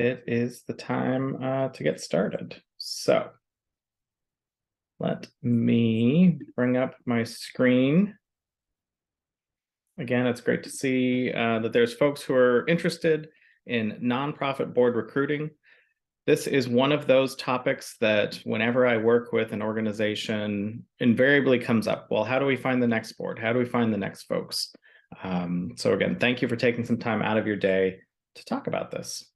It is the time to get started. So let me bring up my screen. Again, it's great to see that there's folks who are interested in nonprofit board recruiting. This is one of those topics that whenever I work with an organization invariably comes up. Well, how do we find the next board? How do we find the next folks? So again, thank you for taking some time out of your day to talk about this.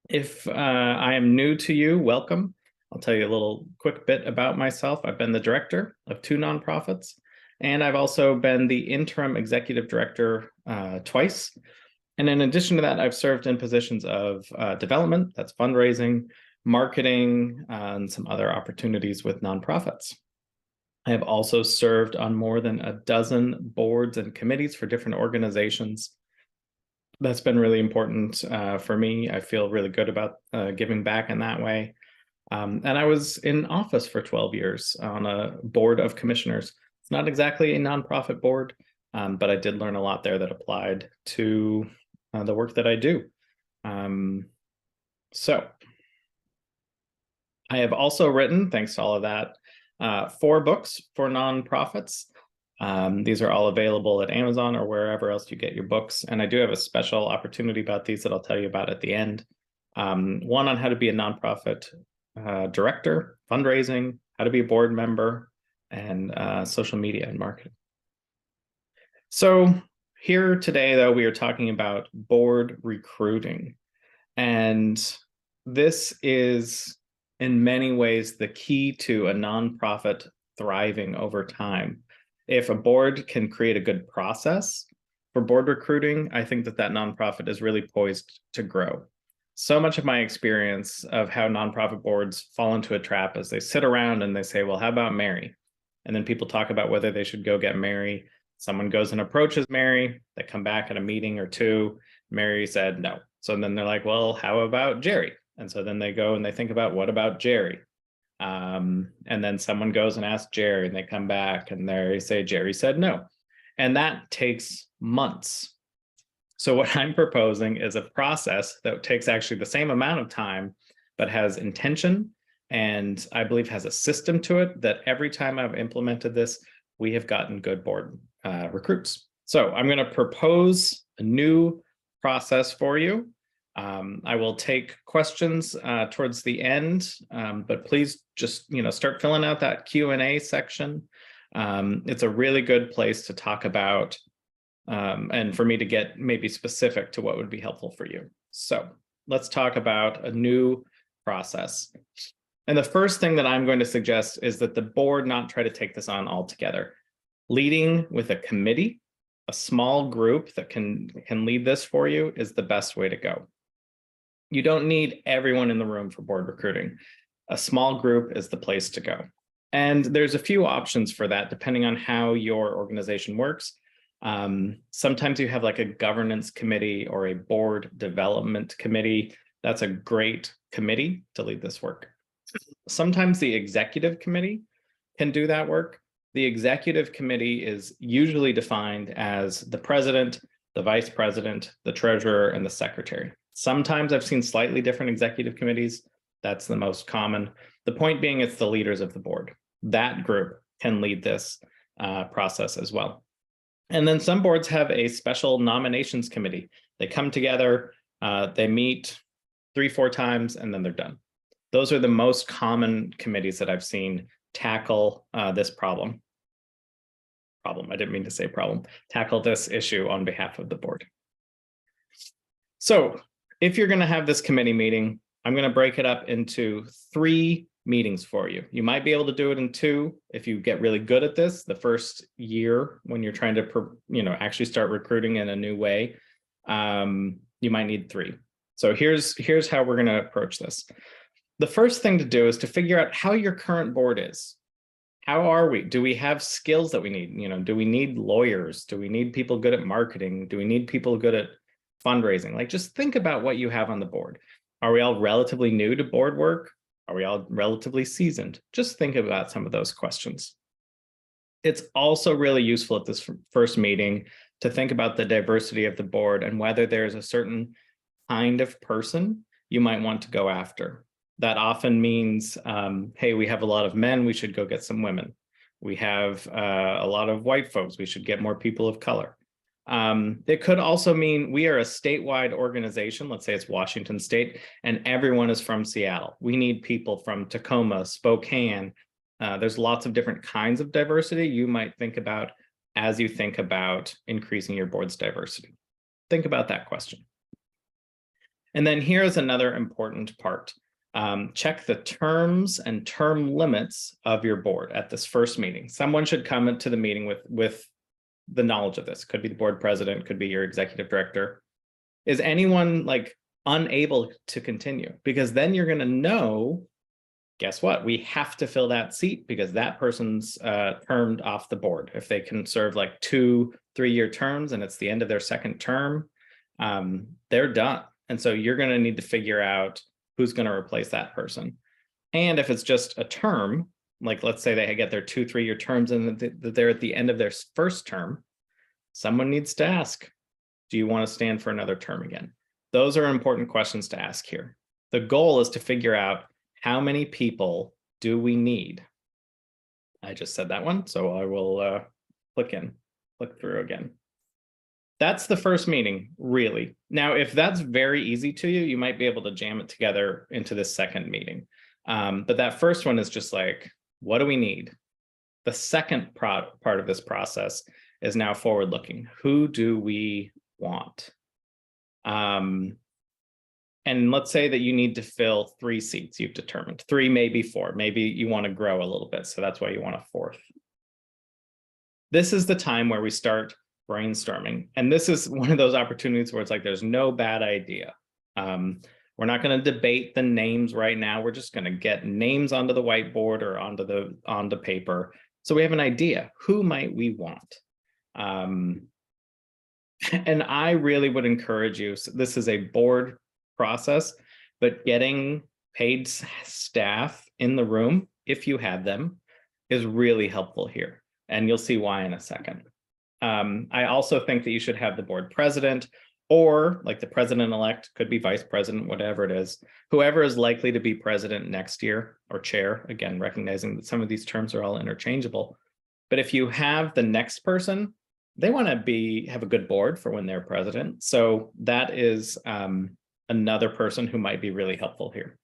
If I am new to you, welcome. I'll tell you a little quick bit about myself. I've been the director of 2 nonprofits, and I've also been the interim executive director twice. And in addition to that, I've served in positions of development, that's fundraising, marketing, and some other opportunities with nonprofits. I have also served on more than a dozen boards and committees for different organizations. That's been really important for me. I feel really good about giving back in that way. And I was in office for 12 years on a board of commissioners. It's not exactly a nonprofit board, but I did learn a lot there that applied to the work that I do. So I have also written, thanks to all of that, 4 books for nonprofits. These are all available at Amazon or wherever else you get your books. And I do have a special opportunity about these that I'll tell you about at the end. One on how to be a nonprofit director, fundraising, how to be a board member, and social media and marketing. So here today, though, we are talking about board recruiting. And this is in many ways the key to a nonprofit thriving over time. If a board can create a good process for board recruiting, I think that that nonprofit is really poised to grow. So much of my experience of how nonprofit boards fall into a trap is they sit around and they say, well, how about Mary? And then people talk about whether they should go get Mary. Someone goes and approaches Mary. They come back at a meeting or two. Mary said no. So then they're like, well, how about Jerry? And so then they go and they think about, what about Jerry? And then someone goes and asks Jerry, and they come back and they say, Jerry said no. And that takes months. So what I'm proposing is a process that takes actually the same amount of time, but has intention, and I believe has a system to it that every time I've implemented this, we have gotten good board recruits. So I'm going to propose a new process for you. I will take questions towards the end, but please just start filling out that Q&A section. It's a really good place to talk about and for me to get maybe specific to what would be helpful for you. So let's talk about a new process. And the first thing that I'm going to suggest is that the board not try to take this on altogether. Leading with a committee, a small group that can lead this for you, is the best way to go. You don't need everyone in the room for board recruiting. A small group is the place to go. And there's a few options for that, depending on how your organization works. Sometimes you have like a governance committee or a board development committee. That's a great committee to lead this work. Sometimes the executive committee can do that work. The executive committee is usually defined as the president, the vice president, the treasurer, and the secretary. Sometimes I've seen slightly different executive committees. That's the most common. The point being, it's the leaders of the board. That group can lead this process as well. And then some boards have a special nominations committee. They come together, they meet 3-4 times, and then they're done. Those are the most common committees that I've seen tackle this problem. I didn't mean to say problem. Tackle this issue on behalf of the board. So if you're going to have this committee meeting, I'm going to break it up into 3 meetings for you. You might be able to do it in 2 if you get really good at this the first year when you're trying to actually start recruiting in a new way. You might need 3. So here's how we're going to approach this. The first thing to do is to figure out how your current board is. How are we? Do we have skills that we need? Do we need lawyers? Do we need people good at marketing? Do we need people good at fundraising? Like, just think about what you have on the board. Are we all relatively new to board work? Are we all relatively seasoned? Just think about some of those questions. It's also really useful at this first meeting to think about the diversity of the board and whether there's a certain kind of person you might want to go after. That often means, hey, we have a lot of men, we should go get some women. We have a lot of white folks, we should get more people of color. It could also mean we are a statewide organization. Let's say it's Washington State, and everyone is from Seattle. We need people from Tacoma, Spokane. There's lots of different kinds of diversity you might think about as you think about increasing your board's diversity. Think about that question. And then here's another important part. Check the terms and term limits of your board at this first meeting. Someone should come into the meeting with the knowledge of this. Could be the board president, could be your executive director. Is anyone like unable to continue? Because then you're going to know, guess what? We have to fill that seat because that person's termed off the board. If they can serve like 2-3-year terms and it's the end of their second term, they're done. And so you're going to need to figure out who's going to replace that person. And if it's just a term, like let's say they get their 2-3-year terms and they're at the end of their first term, someone needs to ask, do you want to stand for another term again? Those are important questions to ask here. The goal is to figure out how many people do we need? I just said that one, so I will click through again. That's the first meeting, really. Now, if that's very easy to you, you might be able to jam it together into this second meeting. But that first one is just like, what do we need? The second part of this process is now forward-looking. Who do we want? And let's say that you need to fill 3 seats you've determined. 3, maybe 4. Maybe you want to grow a little bit, so that's why you want a 4th. This is the time where we start brainstorming. And this is one of those opportunities where it's like, there's no bad idea. We're not going to debate the names right now. We're just going to get names onto the whiteboard or onto paper. So we have an idea. Who might we want? And I really would encourage you, so this is a board process, but getting paid staff in the room, if you have them, is really helpful here. And you'll see why in a second. I also think that you should have the board president, or like the president-elect, could be vice president, whatever it is, whoever is likely to be president next year, or chair, again, recognizing that some of these terms are all interchangeable. But if you have the next person, they want to have a good board for when they're president. So that is another person who might be really helpful here.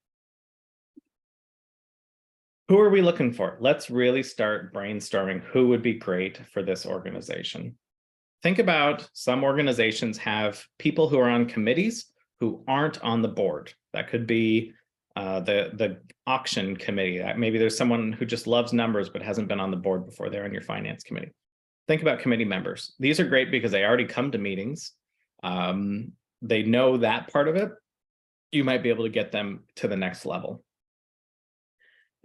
Who are we looking for? Let's really start brainstorming who would be great for this organization. Think about some organizations have people who are on committees who aren't on the board. That could be the auction committee. Maybe there's someone who just loves numbers but hasn't been on the board before. They're on your finance committee. Think about committee members. These are great because they already come to meetings. They know that part of it. You might be able to get them to the next level.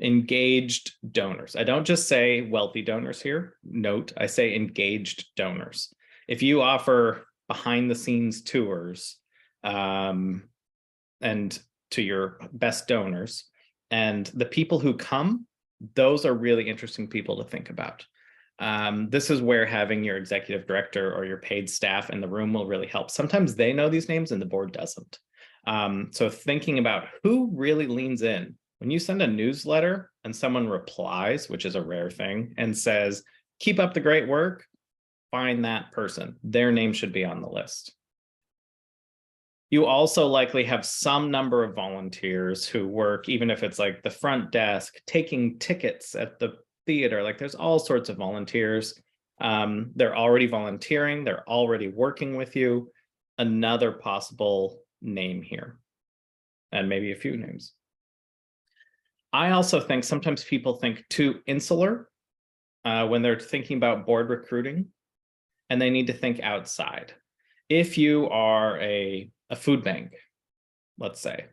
Engaged donors. I don't just say wealthy donors here. Note, I say engaged donors. If you offer behind the scenes tours and to your best donors, and the people who come, those are really interesting people to think about. This is where having your executive director or your paid staff in the room will really help. Sometimes they know these names and the board doesn't. So thinking about who really leans in. When you send a newsletter and someone replies, which is a rare thing, and says, keep up the great work, find that person. Their name should be on the list. You also likely have some number of volunteers who work, even if it's like the front desk, taking tickets at the theater. Like there's all sorts of volunteers. They're already volunteering. They're already working with you. Another possible name here, and maybe a few names. I also think sometimes people think too insular when they're thinking about board recruiting, and they need to think outside. If you are a food bank, let's say,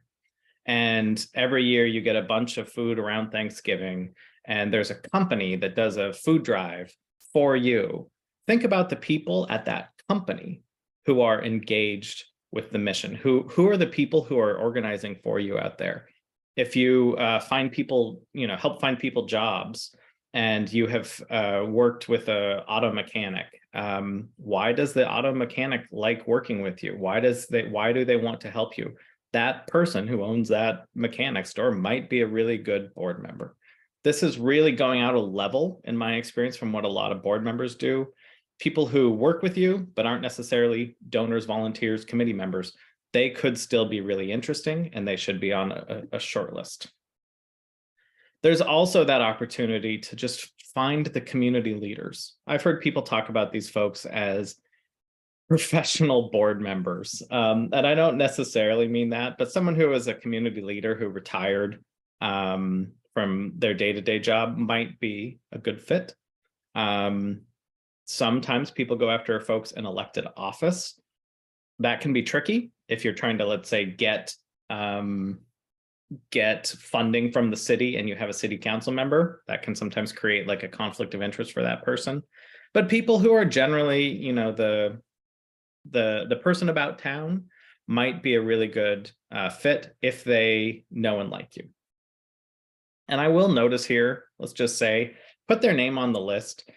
and every year you get a bunch of food around Thanksgiving, and there's a company that does a food drive for you, think about the people at that company who are engaged with the mission. Who are the people who are organizing for you out there? If you find people, help find people jobs, and you have worked with an auto mechanic, why does the auto mechanic like working with you? Why do they want to help you? that person who owns that mechanic store might be a really good board member. This is really going out a level, in my experience, from what a lot of board members do. People who work with you, but aren't necessarily donors, volunteers, committee members, they could still be really interesting, and they should be on a short list. There's also that opportunity to just find the community leaders. I've heard people talk about these folks as professional board members. And I don't necessarily mean that, but someone who is a community leader who retired from their day-to-day job might be a good fit. Sometimes people go after folks in elected office. That can be tricky if you're trying to, let's say, get funding from the city and you have a city council member. That can sometimes create like a conflict of interest for that person. But people who are generally, you know, the person about town might be a really good fit if they know and like you. And I will notice here, let's just say, put their name on the list.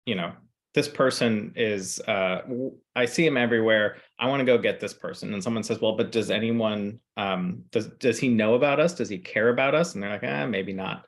You know, this person is, I see him everywhere. I want to go get this person. And someone says, well, but does anyone, does he know about us? Does he care about us? And they're like, maybe not.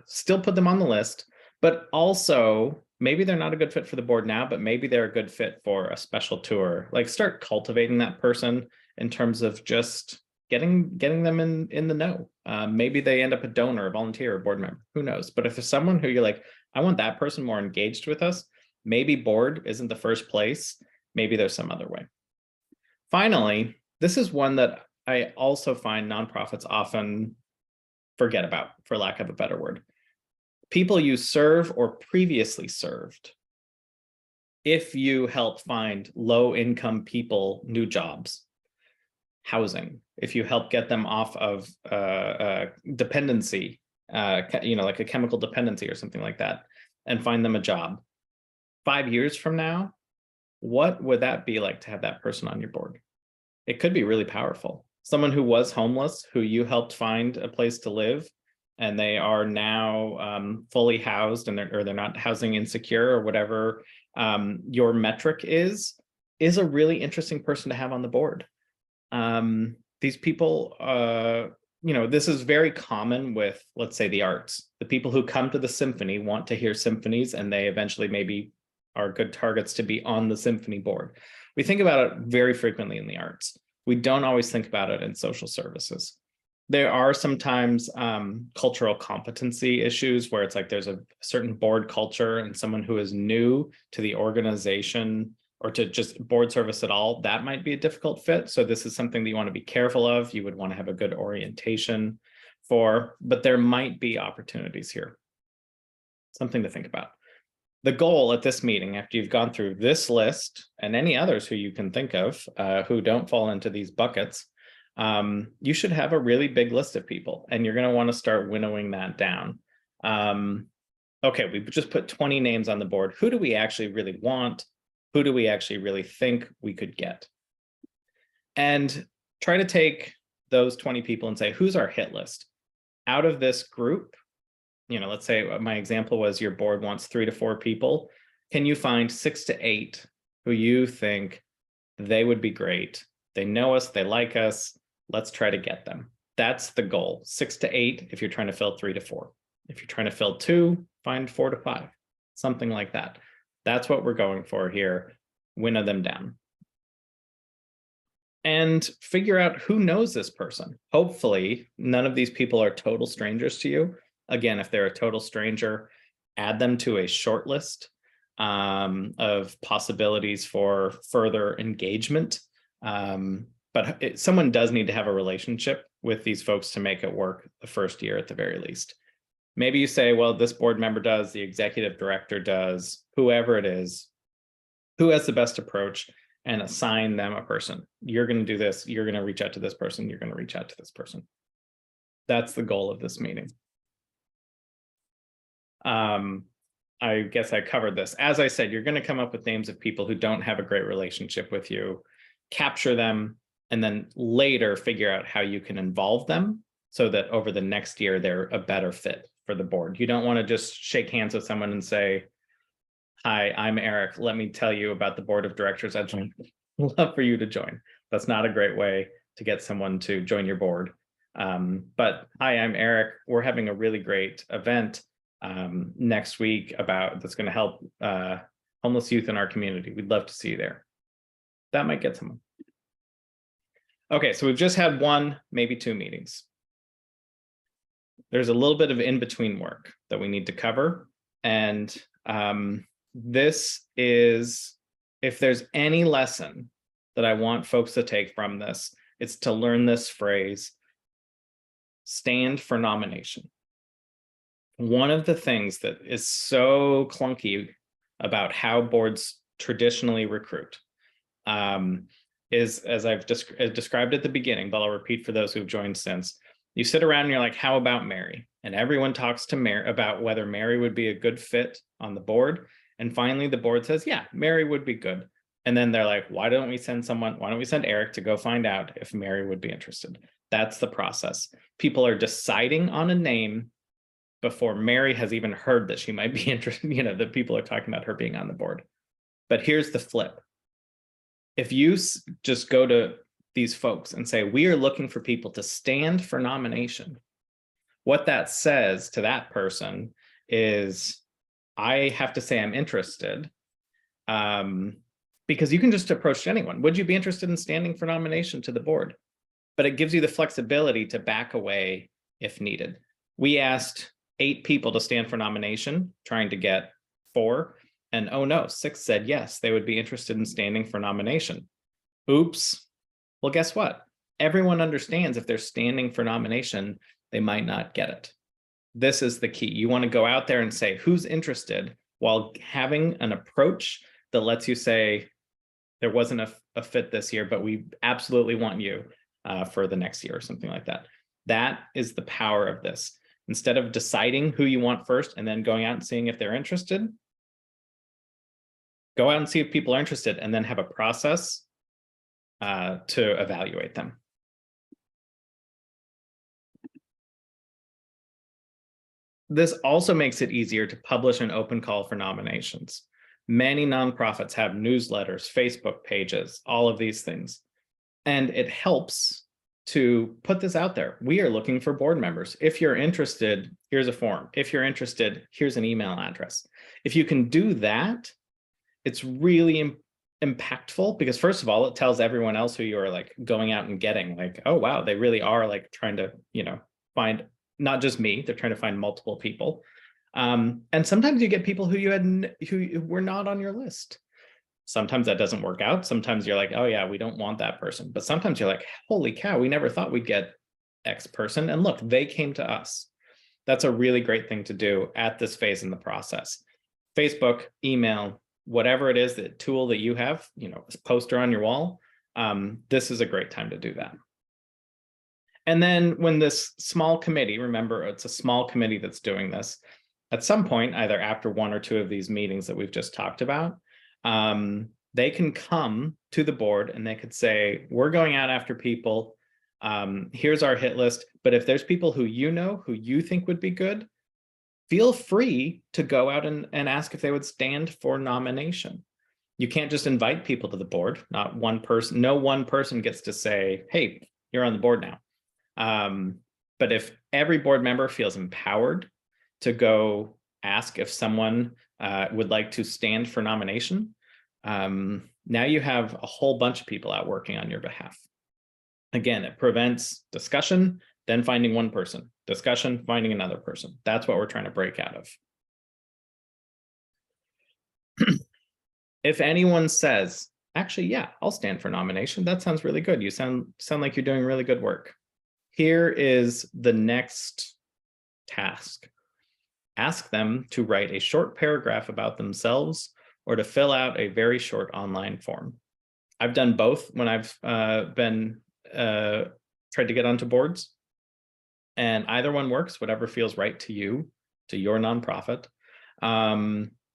Still put them on the list, but also maybe they're not a good fit for the board now, but maybe they're a good fit for a special tour. Like start cultivating that person in terms of just getting them in the know. Maybe they end up a donor, a volunteer, a board member, who knows? But if there's someone who you're like, I want that person more engaged with us, maybe board isn't the first place. Maybe there's some other way. Finally, this is one that I also find nonprofits often forget about, for lack of a better word. People you serve or previously served. If you help find low-income people new jobs, housing, if you help get them off of dependency, you know, like a chemical dependency or something like that, and find them a job. 5 years from now, what would that be like to have that person on your board? It could be really powerful. Someone who was homeless, who you helped find a place to live, and they are now fully housed, and they're not housing insecure or whatever your metric is a really interesting person to have on the board. These people, you know, this is very common with, let's say, the arts. The people who come to the symphony want to hear symphonies, and they eventually maybe are good targets to be on the symphony board. We think about it very frequently in the arts. We don't always think about it in social services. There are sometimes cultural competency issues where it's like there's a certain board culture, and someone who is new to the organization or to just board service at all, that might be a difficult fit. So this is something that you want to be careful of. You would want to have a good orientation for, but there might be opportunities here. Something to think about. The goal at this meeting, after you've gone through this list and any others who you can think of who don't fall into these buckets, you should have a really big list of people, and you're going to want to start winnowing that down. Okay, we just put 20 names on the board. Who do we actually really want? Who do we actually really think we could get? And try to take those 20 people and say, who's our hit list? Out of this group, you know, let's say my example was your board wants 3 to 4 people. Can you find 6 to 8 who you think they would be great? They know us, they like us. Let's try to get them. That's the goal. 6 to 8 if you're trying to fill 3 to 4. If you're trying to fill 2, find 4 to 5, something like that. That's what we're going for here. Winnow them down. And figure out who knows this person. Hopefully, none of these people are total strangers to you. Again, if they're a total stranger, add them to a short list of possibilities for further engagement. But someone does need to have a relationship with these folks to make it work the first year at the very least. Maybe you say, well, this board member does, the executive director does, whoever it is, who has the best approach, and assign them a person. You're going to do this. You're going to reach out to this person. You're going to reach out to this person. That's the goal of this meeting. I guess I covered this. As I said, you're going to come up with names of people who don't have a great relationship with you, capture them, and then later figure out how you can involve them so that over the next year, they're a better fit for the board. You don't want to just shake hands with someone and say, hi, I'm Eric. Let me tell you about the board of directors. I'd love for you to join. That's not a great way to get someone to join your board. But hi, I'm Eric. We're having a really great event next week that's going to help homeless youth in our community. We'd love to see you there. That might get someone. Okay, so we've just had 1, maybe 2 meetings. There's a little bit of in-between work that we need to cover. And this is, if there's any lesson that I want folks to take from this, it's to learn this phrase, stand for nomination. One of the things that is so clunky about how boards traditionally recruit is, as I've described at the beginning, but I'll repeat for those who've joined since, you sit around and you're like, how about Mary? And everyone talks to Mary about whether Mary would be a good fit on the board. And finally, the board says, yeah, Mary would be good. And then they're like, why don't we send Eric to go find out if Mary would be interested? That's the process. People are deciding on a name before Mary has even heard that she might be interested, that people are talking about her being on the board. But here's the flip. If you just go to these folks and say, we are looking for people to stand for nomination, what that says to that person is, I have to say I'm interested, because you can just approach anyone. Would you be interested in standing for nomination to the board? But it gives you the flexibility to back away if needed. We asked 8 people to stand for nomination, trying to get 4. And oh no, 6 said yes, they would be interested in standing for nomination. Oops. Well, guess what? Everyone understands if they're standing for nomination, they might not get it. This is the key. You want to go out there and say, who's interested, while having an approach that lets you say, there wasn't a fit this year, but we absolutely want you for the next year or something like that. That is the power of this. Instead of deciding who you want first and then going out and seeing if they're interested, go out and see if people are interested and then have a process to evaluate them. This also makes it easier to publish an open call for nominations. Many nonprofits have newsletters, Facebook pages, all of these things. And it helps to put this out there. We are looking for board members. If you're interested, here's a form. If you're interested, here's an email address. If you can do that, it's really impactful, because first of all, it tells everyone else who you are like going out and getting, like, oh, wow, they really are like trying to, find not just me, they're trying to find multiple people. And sometimes you get people who were not on your list. Sometimes that doesn't work out. Sometimes you're like, oh yeah, we don't want that person. But sometimes you're like, holy cow, we never thought we'd get X person. And look, they came to us. That's a really great thing to do at this phase in the process. Facebook, email, whatever it is, the tool that you have, a poster on your wall, this is a great time to do that. And then when this small committee, remember, it's a small committee that's doing this, at some point, either after 1 or 2 of these meetings that we've just talked about, they can come to the board and they could say, we're going out after people. Here's our hit list. But if there's people who who you think would be good, feel free to go out and ask if they would stand for nomination. You can't just invite people to the board. Not one person. No one person gets to say, hey, you're on the board now. But if every board member feels empowered to go ask if someone would like to stand for nomination, now you have a whole bunch of people out working on your behalf. Again, it prevents discussion, then finding one person, discussion, finding another person. That's what we're trying to break out of. If anyone says, actually, yeah, I'll stand for nomination, that sounds really good. You sound like you're doing really good work. Here is the next task. Ask them to write a short paragraph about themselves or to fill out a very short online form. I've done both when I've tried to get onto boards, and either one works, whatever feels right to you, to your nonprofit.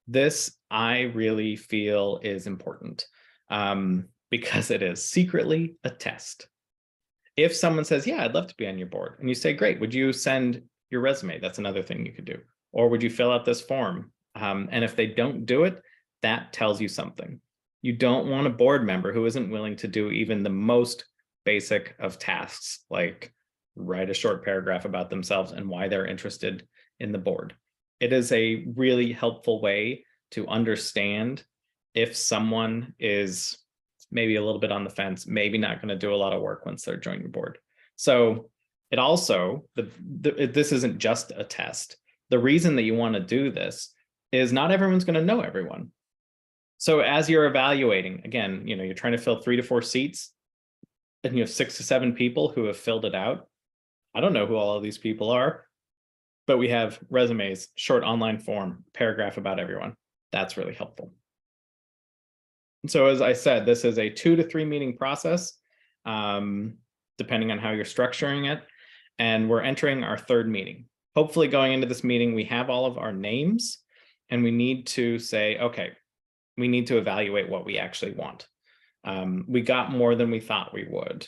This I really feel is important because it is secretly a test. If someone says, yeah, I'd love to be on your board, and you say, great, would you send your resume? That's another thing you could do. Or would you fill out this form? And if they don't do it, that tells you something. You don't want a board member who isn't willing to do even the most basic of tasks, like write a short paragraph about themselves and why they're interested in the board. It is a really helpful way to understand if someone is maybe a little bit on the fence, maybe not going to do a lot of work once they're joining your board. So it also, this isn't just a test. The reason that you want to do this is not everyone's going to know everyone. So as you're evaluating, again, you're trying to fill 3 to 4 seats and you have 6 to 7 people who have filled it out. I don't know who all of these people are, but we have resumes, short online form, paragraph about everyone. That's really helpful. And so as I said, this is a 2 to 3 meeting process, depending on how you're structuring it. And we're entering our 3rd meeting. Hopefully going into this meeting, we have all of our names and we need to say, okay, we need to evaluate what we actually want. We got more than we thought we would,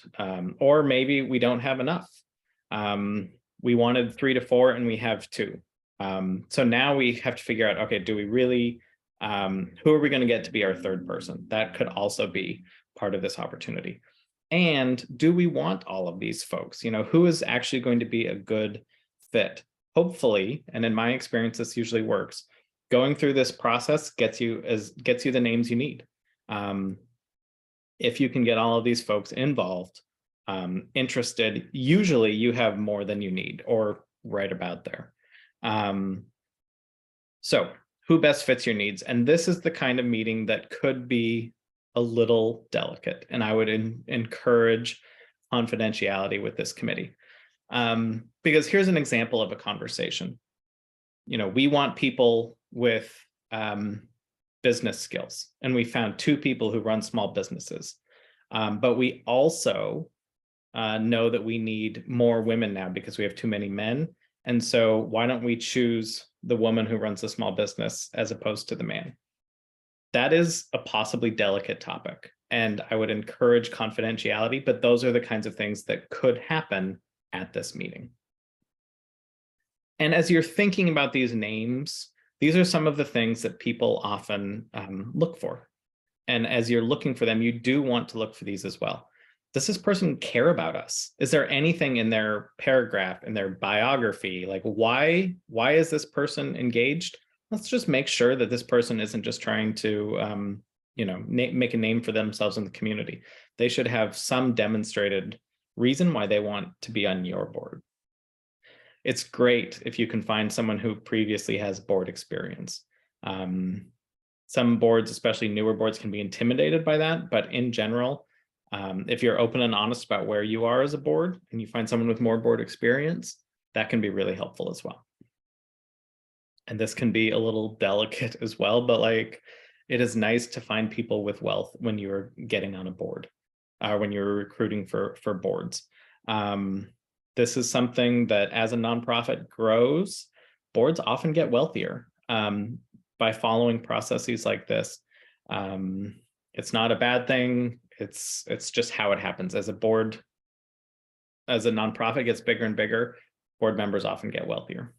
or maybe we don't have enough. We wanted 3 to 4 and we have 2. So now we have to figure out, okay, do we really, who are we going to get to be our 3rd person? That could also be part of this opportunity. And do we want all of these folks? Who is actually going to be a good fit? Hopefully, and in my experience, this usually works. Going through this process gets you the names you need. If you can get all of these folks involved, interested, usually you have more than you need, or right about there. So who best fits your needs? And this is the kind of meeting that could be a little delicate, and I would encourage confidentiality with this committee. Because here's an example of a conversation. We want people with business skills, and we found 2 people who run small businesses. But we also know that we need more women now because we have too many men. And so why don't we choose the woman who runs a small business as opposed to the man? That is a possibly delicate topic, and I would encourage confidentiality, but those are the kinds of things that could happen at this meeting. And as you're thinking about these names, these are some of the things that people often look for. And as you're looking for them, you do want to look for these as well. Does this person care about us? Is there anything in their paragraph, in their biography, like why is this person engaged? Let's just make sure that this person isn't just trying to make a name for themselves in the community. They should have some demonstrated reason why they want to be on your board. It's great if you can find someone who previously has board experience. Some boards, especially newer boards, can be intimidated by that, but in general, if you're open and honest about where you are as a board and you find someone with more board experience, that can be really helpful as well. And this can be a little delicate as well, but it is nice to find people with wealth when you're getting on a board, when you're recruiting for boards. This is something that as a nonprofit grows, boards often get wealthier by following processes like this. It's not a bad thing. It's just how it happens. As a nonprofit gets bigger and bigger, board members often get wealthier.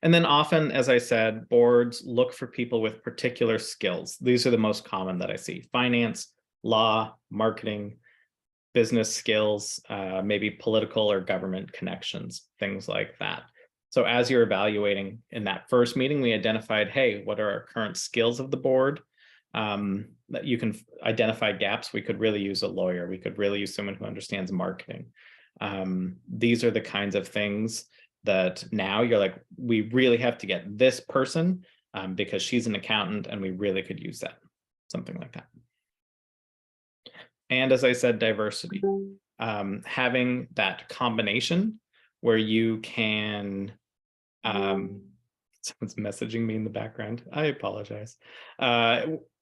And then often, as I said, boards look for people with particular skills. These are the most common that I see: finance, law, marketing, business skills, maybe political or government connections, things like that. So as you're evaluating in that first meeting, we identified, hey, what are our current skills of the board? That you can identify gaps. We could really use a lawyer. We could really use someone who understands marketing. These are the kinds of things that now you're like, we really have to get this person because she's an accountant and we really could use that, something like that. And as I said, diversity, having that combination where you can, someone's messaging me in the background, I apologize.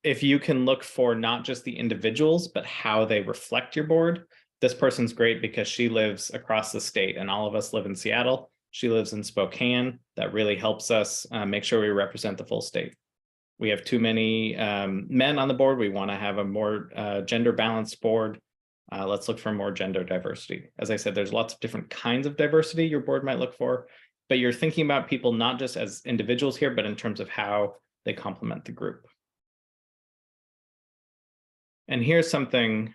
If you can look for not just the individuals, but how they reflect your board. This person's great because she lives across the state and all of us live in Seattle. She lives in Spokane. That really helps us make sure we represent the full state. We have too many men on the board. We want to have a more gender balanced board. Let's look for more gender diversity. As I said, there's lots of different kinds of diversity your board might look for, but you're thinking about people not just as individuals here, but in terms of how they complement the group. And here's something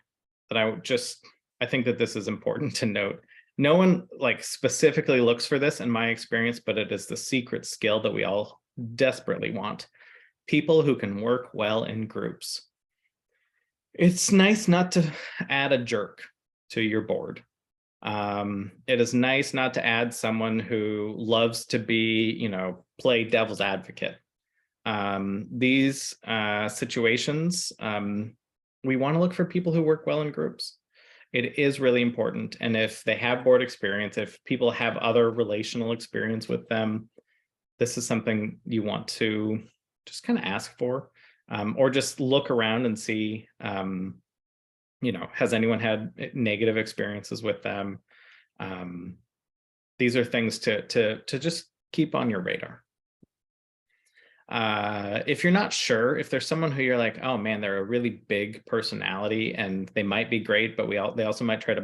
that I think that this is important to note. No one like specifically looks for this in my experience, but it is the secret skill that we all desperately want. People who can work well in groups. It's nice not to add a jerk to your board. It is nice not to add someone who loves to be, play devil's advocate. These situations, we want to look for people who work well in groups. It is really important. And if they have board experience, if people have other relational experience with them, this is something you want to just kind of ask for, or just look around and see, has anyone had negative experiences with them? These are things to just keep on your radar. If you're not sure, if there's someone who you're like, oh man, they're a really big personality and they might be great, but they also might try to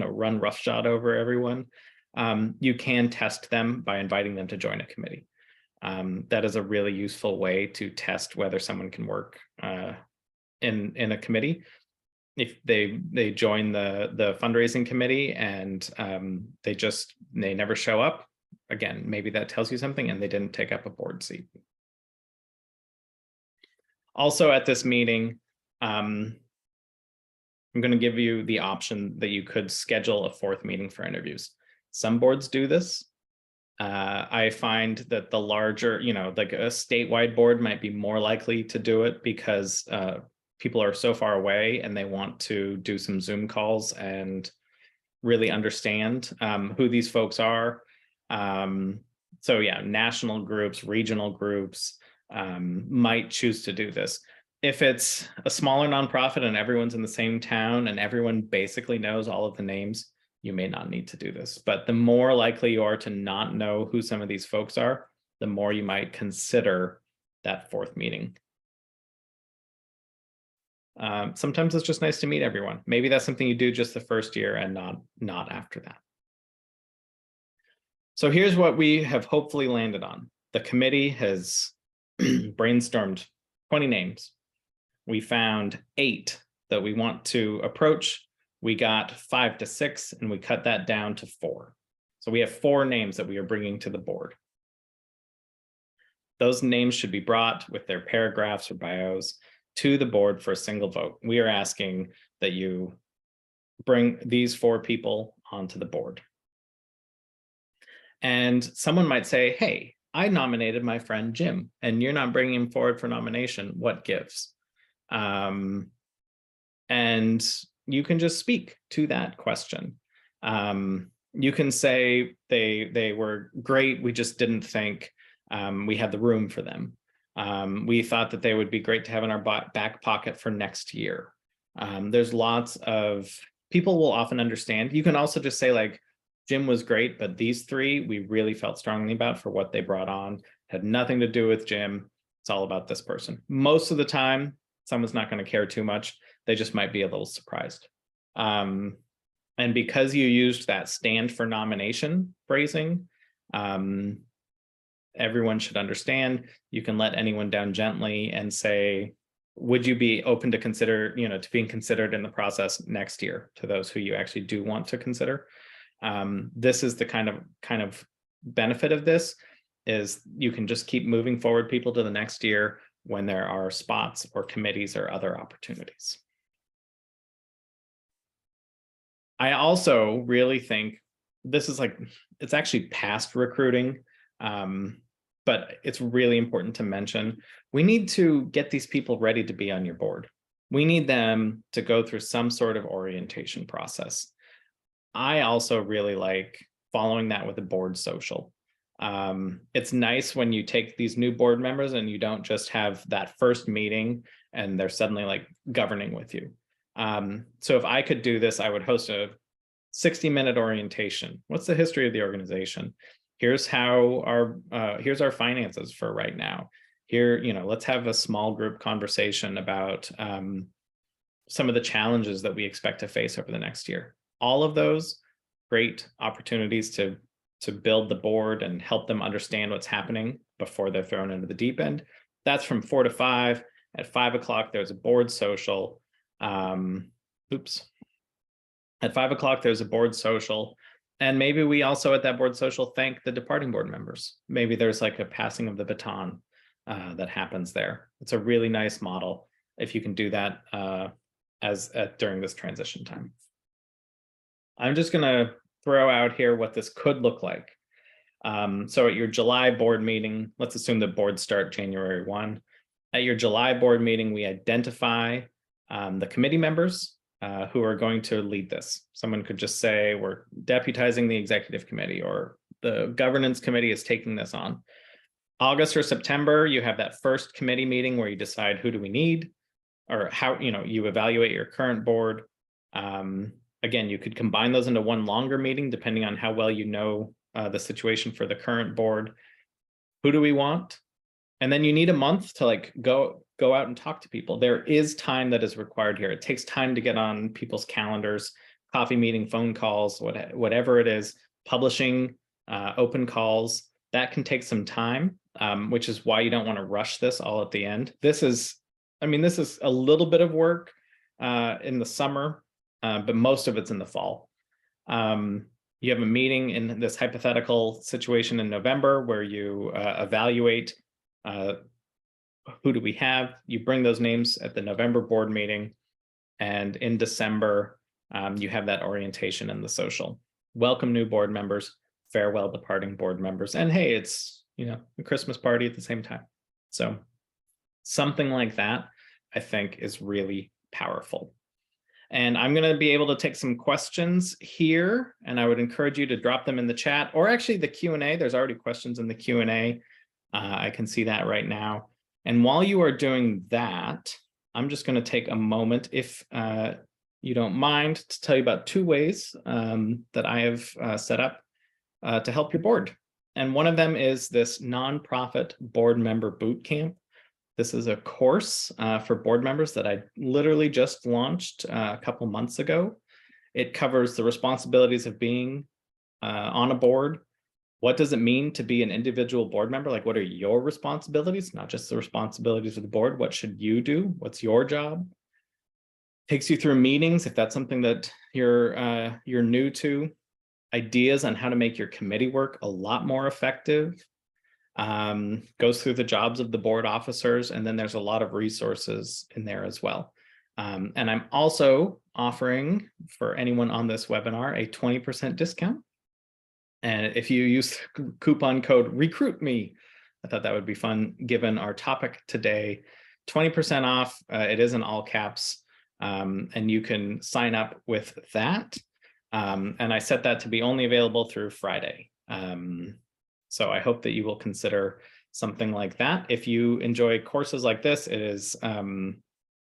run roughshod over everyone. You can test them by inviting them to join a committee. That is a really useful way to test whether someone can work in a committee. If they join the fundraising committee and they never show up, again, maybe that tells you something and they didn't take up a board seat. Also at this meeting, I'm going to give you the option that you could schedule a fourth meeting for interviews. Some boards do this. I find that the larger, like a statewide board might be more likely to do it because people are so far away and they want to do some Zoom calls and really understand who these folks are. So yeah, national groups, regional groups might choose to do this. If it's a smaller nonprofit and everyone's in the same town and everyone basically knows all of the names, you may not need to do this. But the more likely you are to not know who some of these folks are, the more you might consider that fourth meeting. Sometimes it's just nice to meet everyone. Maybe that's something you do just the first year and not after that. So here's what we have hopefully landed on. The committee has brainstormed 20 names. We found 8 that we want to approach. We got 5 to 6, and we cut that down to 4. So we have 4 names that we are bringing to the board. Those names should be brought with their paragraphs or bios to the board for a single vote. We are asking that you bring these 4 people onto the board. And someone might say, hey, I nominated my friend Jim, and you're not bringing him forward for nomination. What gives? And you can just speak to that question. You can say they were great. We just didn't think we had the room for them. We thought that they would be great to have in our back pocket for next year. There's lots of people will often understand. You can also just say like, Jim was great, but these 3 we really felt strongly about for what they brought on. Had nothing to do with Jim. It's all about this person. Most of the time, someone's not going to care too much. They just might be a little surprised. And because you used that stand for nomination phrasing, everyone should understand. You can let anyone down gently and say, would you be open to consider, to being considered in the process next year to those who you actually do want to consider? This is the kind of benefit of this is you can just keep moving forward people to the next year when there are spots or committees or other opportunities. I also really think this is it's actually past recruiting, but it's really important to mention. We need to get these people ready to be on your board. We need them to go through some sort of orientation process. I also really like following that with a board social. It's nice when you take these new board members and you don't just have that first meeting and they're suddenly governing with you. So if I could do this, I would host a 60-minute orientation. What's the history of the organization? Here's how here's our finances for right now. Here, let's have a small group conversation about some of the challenges that we expect to face over the next year. All of those great opportunities to build the board and help them understand what's happening before they're thrown into the deep end. That's from 4 to 5. At 5 o'clock, there's a board social. Oops. At 5 o'clock, there's a board social. And maybe we also at that board social thank the departing board members. Maybe there's like a passing of the baton that happens there. It's a really nice model if you can do that during this transition time. I'm just going to throw out here what this could look like. So at your July board meeting, let's assume the boards start January 1. At your July board meeting, we identify the committee members who are going to lead this. Someone could just say, we're deputizing the executive committee, or the governance committee is taking this on. August or September, you have that first committee meeting where you decide who do we need, or how, you evaluate your current board. Again, you could combine those into one longer meeting, depending on how well you know the situation for the current board. Who do we want? And then you need a month to like go out and talk to people. There is time that is required here. It takes time to get on people's calendars, coffee meeting, phone calls, whatever it is, publishing, open calls. That can take some time, which is why you don't want to rush this all at the end. This is a little bit of work in the summer, but most of it's in the fall. You have a meeting in this hypothetical situation in November where you evaluate who do we have. You bring those names at the November board meeting, and in December, you have that orientation in the social. Welcome new board members, farewell departing board members, and hey, it's a Christmas party at the same time. So something like that, I think, is really powerful. And I'm going to be able to take some questions here, and I would encourage you to drop them in the chat, or actually the Q&A. There's already questions in the Q&A. I can see that right now. And while you are doing that, I'm just going to take a moment, if you don't mind, to tell you about 2 ways that I have set up to help your board. And one of them is this nonprofit board member bootcamp. This is a course for board members that I literally just launched a couple months ago. It covers the responsibilities of being on a board. What does it mean to be an individual board member? Like, what are your responsibilities? Not just the responsibilities of the board. What should you do? What's your job? Takes you through meetings, if that's something that you're new to. Ideas on how to make your committee work a lot more effective. Goes through the jobs of the board officers, and then there's a lot of resources in there as well. And I'm also offering for anyone on this webinar a 20% discount. And if you use coupon code RECRUITME, I thought that would be fun given our topic today. 20% off, it is in all caps, and you can sign up with that. And I set that to be only available through Friday. So I hope that you will consider something like that. If you enjoy courses like this, it is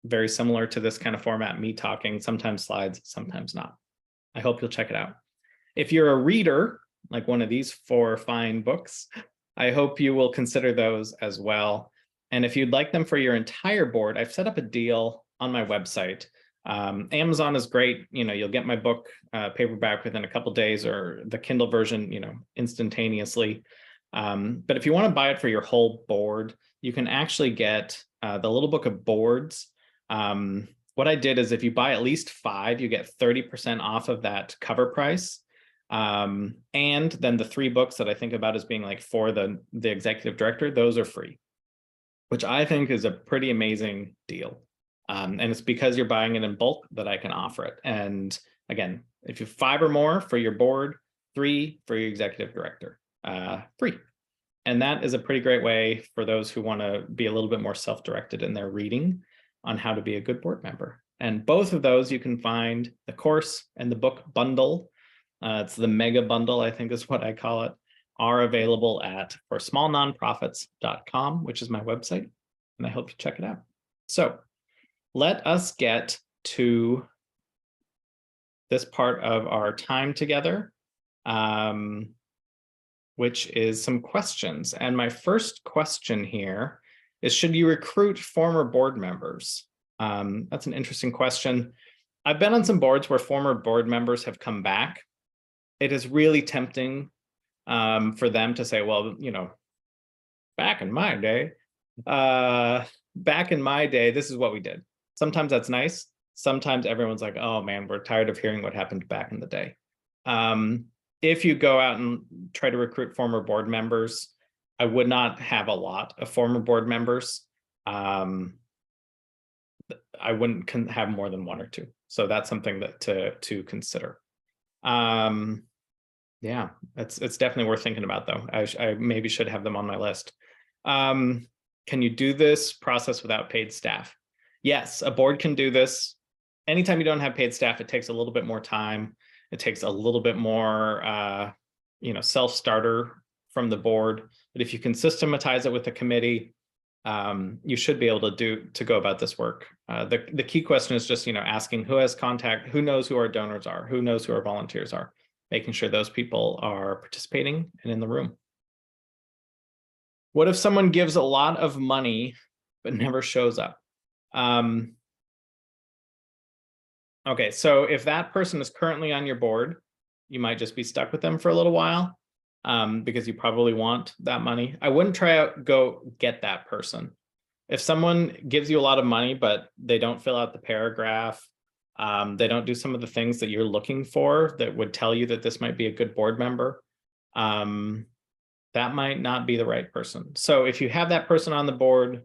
very similar to this kind of format, me talking, sometimes slides, sometimes not. I hope you'll check it out. If you're a reader, like one of these 4 fine books, I hope you will consider those as well. And if you'd like them for your entire board, I've set up a deal on my website. Amazon is great. You'll get my book paperback within a couple days, or the Kindle version, instantaneously. But if you want to buy it for your whole board, you can actually get the little book of boards. What I did is, if you buy at least 5, you get 30% off of that cover price. And then the 3 books that I think about as being like for the executive director, those are free, which I think is a pretty amazing deal. And it's because you're buying it in bulk that I can offer it. And again, if you have 5 or more for your board, 3 for your executive director, free. And that is a pretty great way for those who want to be a little bit more self-directed in their reading on how to be a good board member. And both of those you can find, the course and the book bundle. It's the mega bundle, I think is what I call it, are available at forsmallnonprofits.com, which is my website. And I hope you check it out. So let us get to this part of our time together, which is some questions. And my first question here is, should you recruit former board members? That's an interesting question. I've been on some boards where former board members have come back. It is really tempting for them to say, well, back in my day, this is what we did. Sometimes that's nice. sometimes everyone's like, oh man, we're tired of hearing what happened back in the day. If you go out and try to recruit former board members, I would not have a lot of former board members. I wouldn't have more than 1 or 2. So that's something that to consider. Yeah, it's definitely worth thinking about, though. I maybe should have them on my list. Can you do this process without paid staff? Yes, a board can do this. Anytime you don't have paid staff, it takes a little bit more time. It takes a little bit more, self-starter from the board. But if you can systematize it with the committee, you should be able to go about this work. The key question is just, asking who has contact, who knows who our donors are, who knows who our volunteers are, making sure those people are participating and in the room. What if someone gives a lot of money but never shows up? Okay, so if that person is currently on your board, you might just be stuck with them for a little while, because you probably want that money. I wouldn't go get that person. If someone gives you a lot of money, but they don't fill out the paragraph, they don't do some of the things that you're looking for that would tell you that this might be a good board member, that might not be the right person. So if you have that person on the board,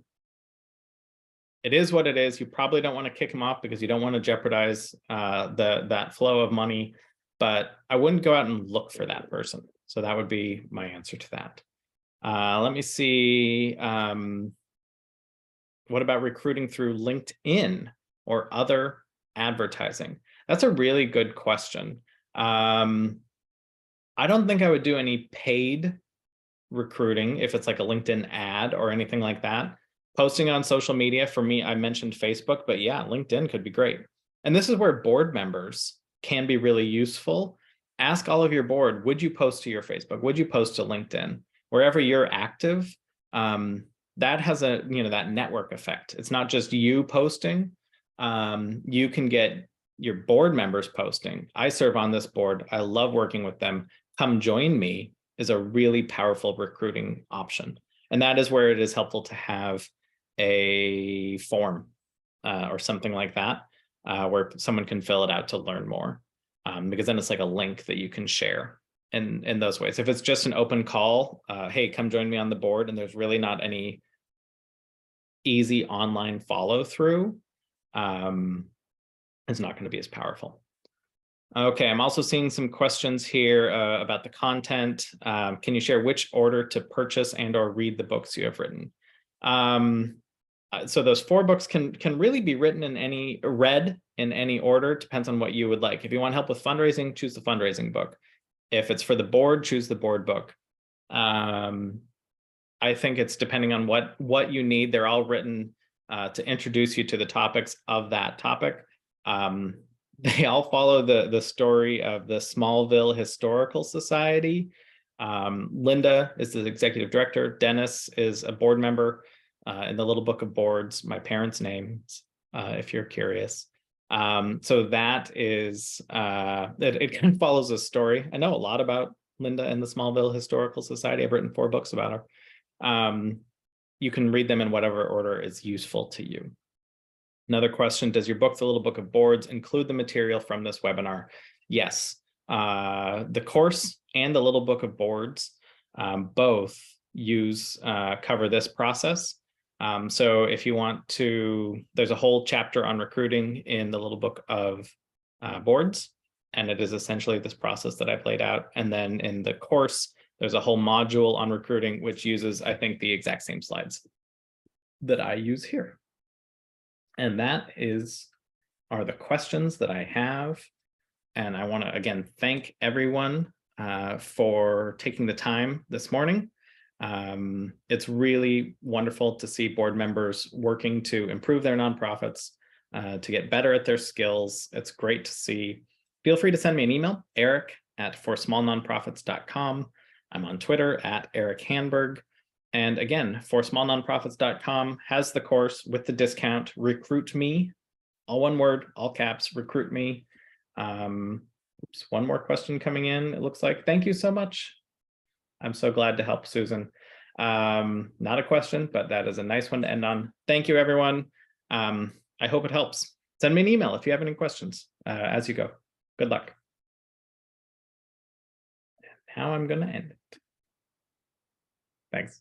it is what it is. You probably don't want to kick them off because you don't want to jeopardize that flow of money, but I wouldn't go out and look for that person. So that would be my answer to that. Let me see. What about recruiting through LinkedIn or other advertising? That's a really good question. I don't think I would do any paid recruiting if it's like a LinkedIn ad or anything like that. Posting on social media, for me, I mentioned Facebook, but yeah, LinkedIn could be great. And this is where board members can be really useful. Ask all of your board, would you post to your Facebook? Would you post to LinkedIn? Wherever you're active, that has that network effect. It's not just you posting. You can get your board members posting. I serve on this board. I love working with them. Come join me is a really powerful recruiting option. And that is where it is helpful to have a form or something like that, where someone can fill it out to learn more, because then it's like a link that you can share in those ways. If it's just an open call, hey, come join me on the board, and there's really not any easy online follow through, it's not going to be as powerful. Okay, I'm also seeing some questions here about the content. Can you share which order to purchase and or read the books you have written? So those 4 books can really be read in any order. Depends on what you would like. If you want help with fundraising, choose the fundraising book. If it's for the board, choose the board book. I think it's depending on what you need. They're all written to introduce you to the topics of that topic. They all follow the story of the Smallville Historical Society. Linda is the executive director. Dennis is a board member in the Little Book of Boards, my parents' names, if you're curious. So that is, it kind of follows a story. I know a lot about Linda and the Smallville Historical Society. I've written 4 books about her. You can read them in whatever order is useful to you. Another question, does your book, The Little Book of Boards, include the material from this webinar? Yes. The course and the Little Book of Boards both cover this process. So if you want to, there's a whole chapter on recruiting in the Little Book of Boards, and it is essentially this process that I've laid out. And then in the course, there's a whole module on recruiting, which uses, I think, the exact same slides that I use here. And that are the questions that I have. And I want to, again, thank everyone for taking the time this morning. It's really wonderful to see board members working to improve their nonprofits, to get better at their skills. It's great to see. Feel free to send me an email, eric@forsmallnonprofits.com. I'm on Twitter @Erik Hanberg. And again, forsmallnonprofits.com has the course with the discount, Recruit Me, all one word, all caps, Recruit Me. Oops, one more question coming in, it looks like. Thank you so much. I'm so glad to help, Susan. Not a question, but that is a nice one to end on. Thank you, everyone. I hope it helps. send me an email if you have any questions as you go. Good luck. Now I'm going to end it. Thanks.